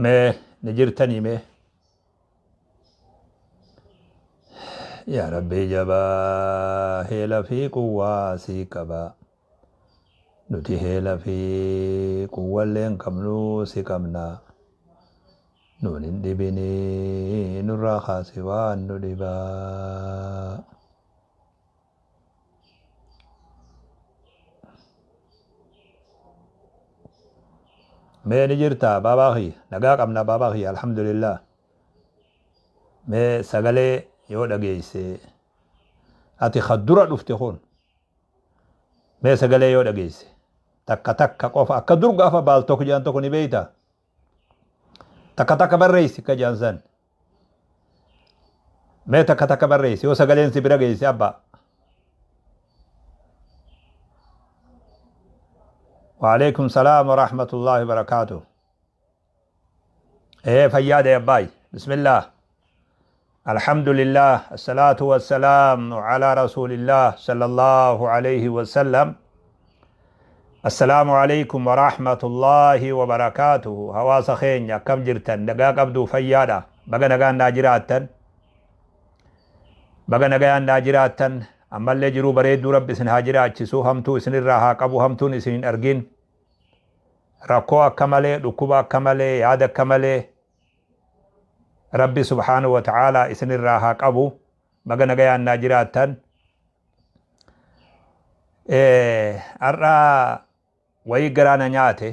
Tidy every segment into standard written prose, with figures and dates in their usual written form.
ما نجرتني ما يا ربي جبا هيلا في قوة سيكبا نتي هيلا في قوة لين كملو سيكمنا نون اندبيني نرى خاسوان ندبا ما نجرتا باباخي نقاق امنا باباخي الحمد لله ما سغلي يو دغيسي ati khadura dhufte khon mee sagalee yoo dhageesse takka takka qofa akka dur gaafa baal tokko jaan tokko ni beeyta takka takka barreessi ka jaan san mee takka takka barreessi yoo sagaleen si bira geesse abba وعليكم السلام ورحمة الله وبركاته ايه فياد يا باي بسم الله الحمد لله الصلاة والسلام على رسول الله صلى الله عليه وسلم السلام عليكم ورحمة الله وبركاته هواس خين يا كم جرتن دقاق أبدو فيادا بقى نقان ناجراتن بقى نقان ناجراتن أما اللي جرو بريد رب سن هاجرات سو همتو سن الراها قبو همتو نسين أرجين ركوا كمالي ركوبا كمالي يادا كمالي ربي سبحانه وتعالى اسن الراها قبو بقى نقان ناجراتن أرى وي قرانا نياتي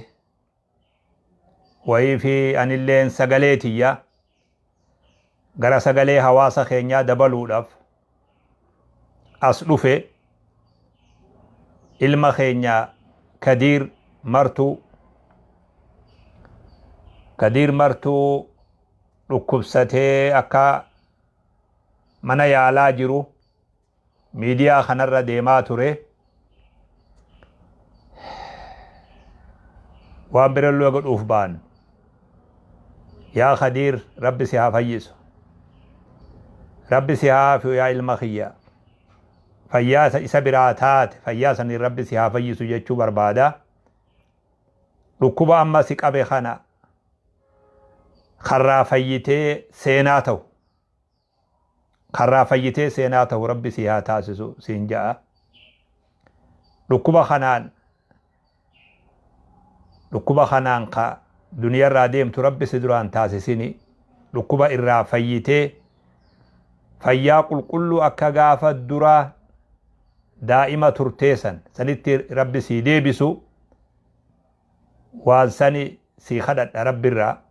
وي في أن اللين سقليتيا قرا سقلي هواسا خينيا دبلو لف أصلوفي إلما خينيا كدير مرتو ركبسته أكا منا يالا جرو ميديا خنر ديما توري وابر اللوغ الأفبان يا خدير ربي سيها فيسو ربي سيها في يا المخيا فياس إسابراتات فياسني ربي سيها فيسو جيتشو بربادا ركوبا أما سيقابي خانا خرافيتي سيناتو خرافيتي سيناتو ربي سيها تاسسو سينجا ركوبا خنان قا دنيا راديم تربي سدران تاسسيني ركوبا الرافيتي فياقل كل أكا غافة درا دائما ترتيسا سنتي ربي سيدي بسو وانساني سيخدت ربي الرا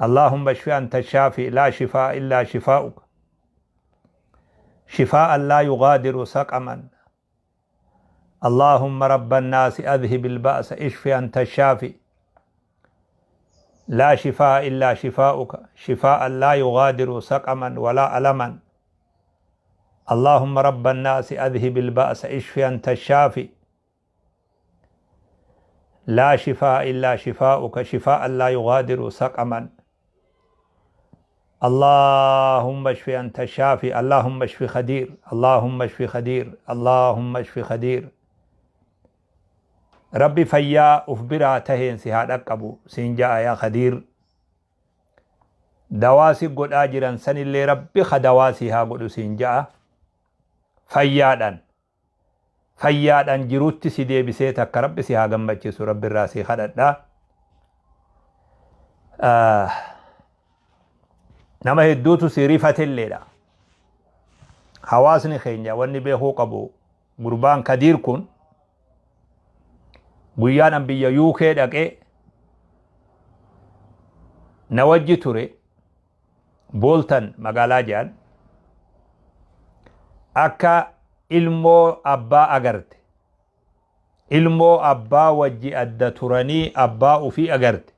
اللهم اشفي أنت الشافي لا شفاء إلا شفاؤك شفاء لا يغادر سقما اللهم رب الناس أذهب البأس اشفي أنت الشافي لا شفاء إلا شفاؤك شفاء لا يغادر سقما ولا ألما اللهم رب الناس أذهب البأس اشفي أنت الشافي لا شفاء إلا شفاؤك شفاء لا يغادر سقما اللهم اشفي أنت الشافي اللهم اشفي خدير اللهم اشفي خدير اللهم اشفي خدير ربي فيا أفبرا تهين سهاد أقبو سنجا يا خدير دواسي قد آجرا سن اللي ربي خدواسي ها قد سنجا فيادا جروت سيدي بسيتك ربي سيها قمتشس ربي الراسي خددا نما هدوتو سيريفة الليلة حواسني خينيا واني بيهو قبو قربان كدير كن guyyaan ambiyya UK dhaqee na wajji ture Bolton magaalaa jedhan akka ilmoo abbaa agarte ilmoo abbaa wajji adda turanii abbaa ufii agarte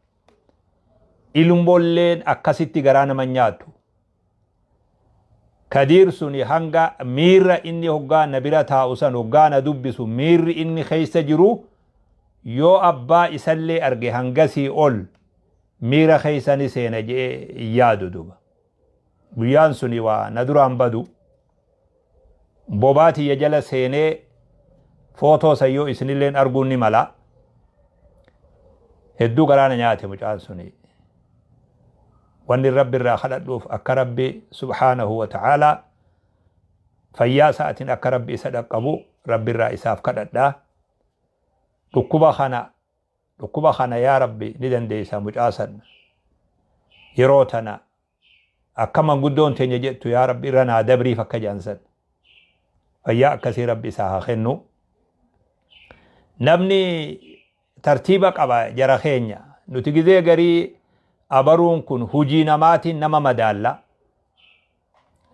ilmoolleen akkasitti garaa nama nyaatu kadiir suni hanga miirra inni hoggaa na bira taa'u san hoggaa na dubbisu miirri inni keessa jiru yoo abbaa isallee arge hangasii ol miira keeysani seena jee yaadu duba guyyaan suni waa na duraan badu bobaatiyya jala seenee footoo sayyoo isinilleen arguun ni mala hedduu garaana nyaate mucaan suni wanni rabbi irraa kadhadhuuf akka rabbi subhaanahu wa ta'aalaa fayyaa isaatiin akka rabbi isa dhaqqabu rabbi irraa isaaf kadhadhaa. dhukkuba kana yaa rabbi ni dandeessa mucaasan yeroo tana akka manguddoon teenya jettu yaa rabbi irra naa dabriif akka jaansan fayyaa akkasii rabbi isaa haa kennu. namni tartiiba qaba jara keenya nuti gizee garii abaruun kun hujii namaatiin nama madaalla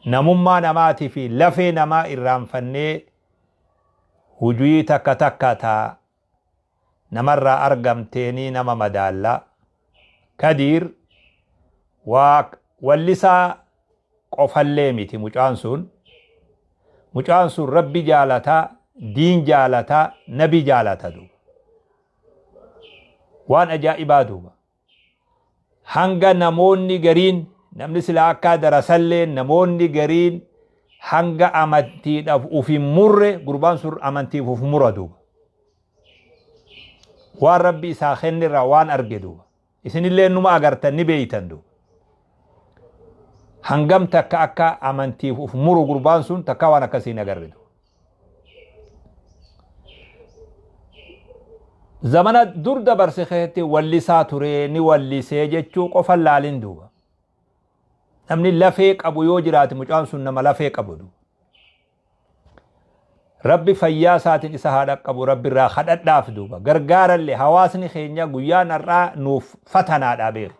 namummaa namaatii fi lafee namaa irraanfannee hujii takka takka taa namarraa argamteenii nama madaalla. Kadiir wallisaa qofallee miti mucaan sun rabbi jaalataa diin jaalataa nabi jaalata duuba waan ajaa'ibaa duuba hanga namoonni gariin namni silaa akka darasallee namoonni gariin hanga amantiidhaaf ufin murre gurbaan sun amantiif uf mura duuba waan rabbi isaa kennirraa waan arge duuba isinillee numa agartan ni beeytan duuba hangam takka akka amantiif uf muru gurbaan sun takka waan akkasiin agarre duuba. zamana dur dabarse keetti wallisaa ture ni wallisee jechuu qofan laalin duuba namni lafee qabu yoo jiraate mucaan sun nama lafee qabu duuba rabbi fayyaa isaatiin isa haa dhaqqabu rabbi irraa kadhadhaaf duuba gargaarallee hawaasni keenya guyyaan har'aa nuuf fatanaadha beeku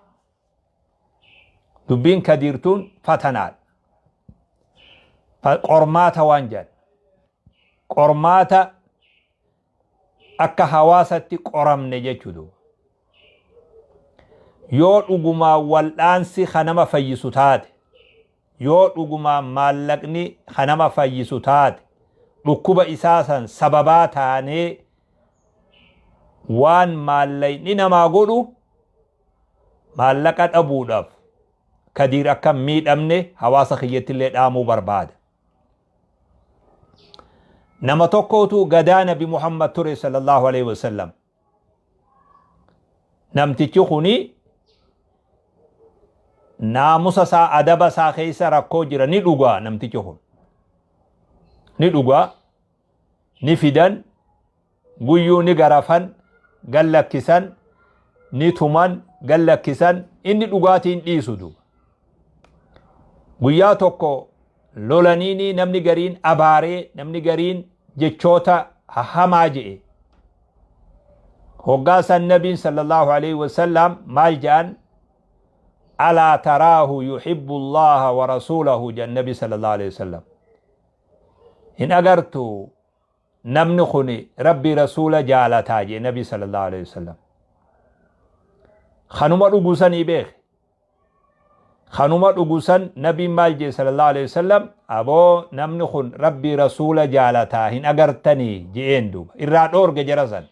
dubbiin kadiirtuun fatanaadha qormaata waan jedhan qormaata akka hawaasatti qoramne jechuudha. Yoo dhugumaa wal'aansi kanama fayyisu taate, yoo dhugumaa maallaqni kanama fayyisu taate, dhukkuba isaa san sababaa taanee waan maallaqni namaa godhu maallaqa dhabuudhaaf kadiir akka miidhamne hawaasa kiyyattillee dhaamuu barbaada. nama tokkotu gadaa nabi Muhammad ture sallallahu alaihi wasallam namtichi kuni naamusa isaa adaba isaa keessa rakkoo jira ni dhugaa namtichi kun ni dhugaa ni fidan guyyuu ni garafan gallakkisan ni tuman gallakkisan inni dhugaatiin dhiisu duuba guyyaa tokko lolaniini namni gariin abaaree namni gariin jechoota hamaa je'e hoggaasan nabiin sallallahu alaihi wasallam maal ja'an alaa taraahu yuhibbu allaha wa rasuulahu jedhan nabi sallallahu alaihi wasallam hin agartu namni kuni rabbi rasuula jaalataa jedhe nabi sallallahu alaihi wasallam kanuma dhugusanii beeke kanuma dhugusan nabi maal jedhe sallallahu alaihi wasallam aboo namni kun rabbi rasuula jaalataa hin agartanii je'een duuba irraa dhoorge jarasan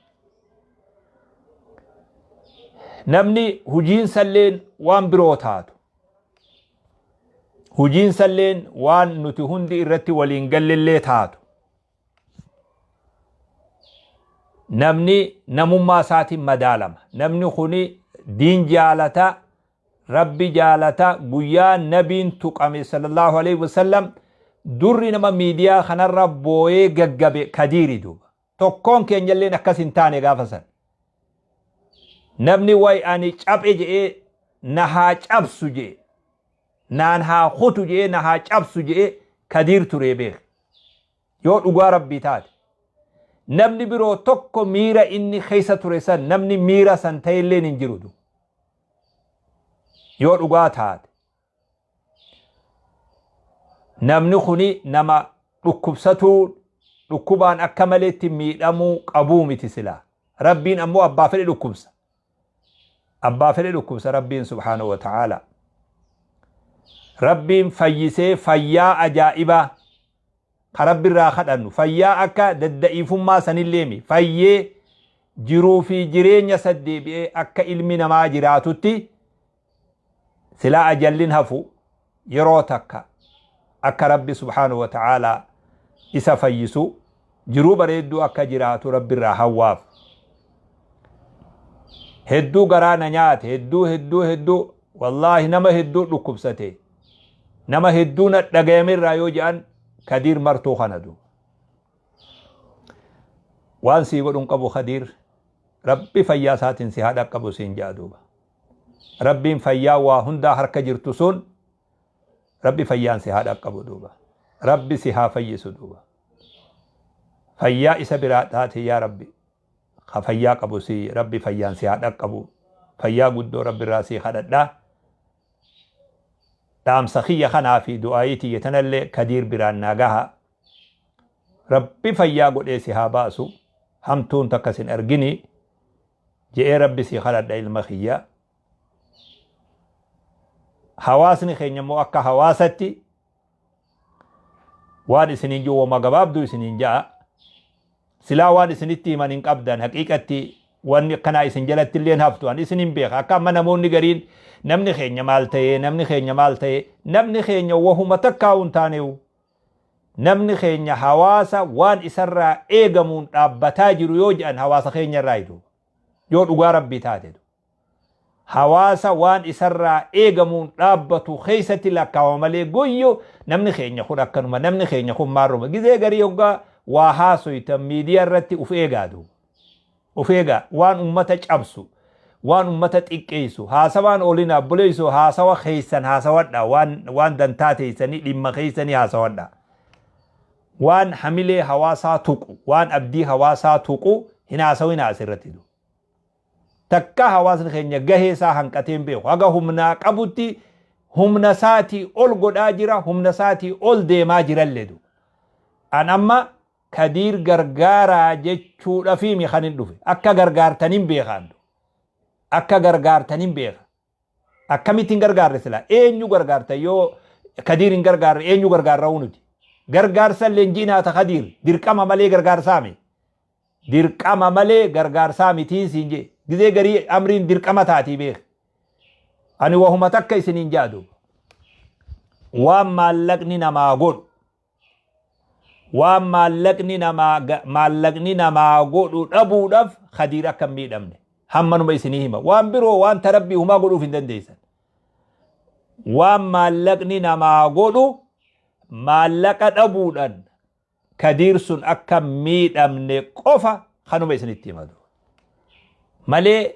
namni hujiin salleen waan biroo taatu hujiin salleen waan nuti hundi irratti waliin gallillee taatu namni namummaa isaatiin madaalama namni kuni diin jaalata rabbi jaalata guyyaa nabiin tuqame sallallahu alaihi wasallam durri nama miidiyaa kanarra booyee gaggabe kadiiri duuba tokkoon keenyalleen akkas hin taane gaafasan namni way ani caphe je'ee na haa cabsu je'e naan haa kutu je'ee na haa cabsu je'e kadiir turee beeke yoo dhugaa rabbii taate namni biroo tokko miira inni keessa ture san namni miira san ta'elleen hin jiru duuba yoo dhugaa taate namni kuni nama dhukkubsatuu dhukkubaan akka maleetti miidhamuu qabuu miti silaa rabbiin ammoo abbaa fedhe dhukkubsa rabbiin subhaanahu wa ta'ala rabbiin fayyisee fayyaa ajaa'ibaa ka rabbi irraa kadhannu fayyaa akka dadda'ifummaa sanilleemi fayyee jiruu fi jireenya saddeebi'ee akka ilmi namaa jiraatutti silaa ajallin hafu yeroo takka akka rabbi subhaanahu wa ta'ala isa fayyisu jiruu bareedduu akka jiraatu rabbi irraa hawwaaf هدو قرانا نيات هدو والله نما هدو ركبسته نما هدو نتقامر رايو جان كدير مرتو خندو وان سيقول انقبو خدير ربي فياسات انسيهاد اقبو سينجادوبا ربي فيا وهندا حركة جرتسون ربي فيان سيهاد اقبو دوبا ربي سيها فيسو دوبا فيا إسا براتات يا ربي خفيا قبو سي ربي فيان سيهاد اقبو فيا قدو ربي راسي خدد دام سخية خنا في دعايتي يتنالي كدير بران ناقها ربي فيا قد سيها باسو همتون تكسن ارجني جئ ربي سي خدد المخيا حواسني خيني مو أكا حواستي وان سنين جو وما قباب دو سنين جاء سلا وان سنتي من انقبدا حقيقتي وان قنا سنجلت اللين هفتو ان سنين بيخ أكا من مون نقرين نمني خيني مالتي نمني خيني وهو متكاون تانيو نمني خيني حواسا وان اسرى ايغمون ابتاجر يوجان حواسا خيني رايدو يود ugarab bitaate حواسا وان اسرى ايغمون دابتو خيستي لكاومالي غويو نمني خيني خود اكنما نمني خيني خود مارو غيزي غري يوغا وهاسو يتميديا رتي افيغادو افيغا وان امتا چابسو وان امتا تقيسو هاسوان اولينا بليسو هاسوا خيسن هاسودا وان دنتاتي سني ديما خيسني هاسودا وان حمله حواسا توقو وان ابدي حواسا توقو هنا سوينا اسرتيدو تكا حواسن خينيا غهيسا هنقتين بيو اغا همنا قبوتي همنا ساتي اول غدا جرا همنا ساتي اول ديما جرالدو ان اما كدير غرغارا جچو دفي مي خنين دوفي اكا غرغارتنين بيخاندو اكا غرغارتنين بيخ اكا ميتين غرغار رسلا اينيو غرغارتا يو كدير غرغار اينيو غرغار راونتي غرغار سلنجينا تخدير ديرقما مالي غرغار سامي ديرقما مالي غرغار سامي تيسينجي غزي غري امرين ديرقما تاتي بيخ اني وهم تكاي سنين جادو وما لقننا ما غود وما لقننا ما غود ابو دف خديرا كم ميدمني همنو بيسنيهما وان برو وان تربي هما غدو في دنديسن وما لقننا ما غود ما لقد ابودن كدير سن اكم ميدمني قفا خنو بيسنيتي مادو مالي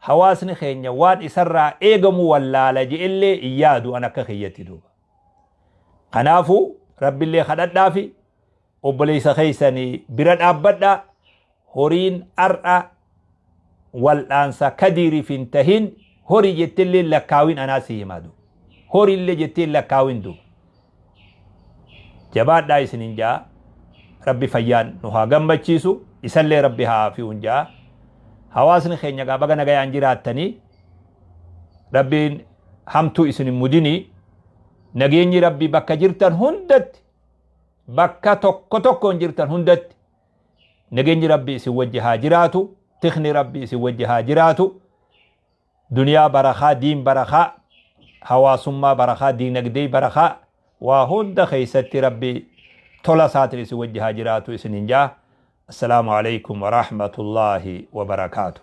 حواسني خينيا وان اسرى ايغمو ولا لجي اللي ايادو انا كخيتي دوبا قنافو رب اللي خددافي وبليس خيسني برد ابدا هورين ارأ والانسا كديري فينتهين هوري جتلي لكاوين انا سيمادو هوري اللي جتلي لكاوين دو جباد دايس نينجا ربي فيان نوها غمبچيسو يسلي ربي هافي ونجا حواسن خينيا غابا نغا انجراتني ربين حمتو اسن مديني نغيني ربي بكا جرتن هندت بكا توكو توكو جرتن هندت نغيني ربي سي وجها جراتو تخني ربي سي وجها جراتو دنيا برخا دين برخا حواسما برخا دين نغدي برخا وهند خيستي ربي تولا ساتري سي وجها جراتو اسننجا السلام عليكم ورحمة الله وبركاته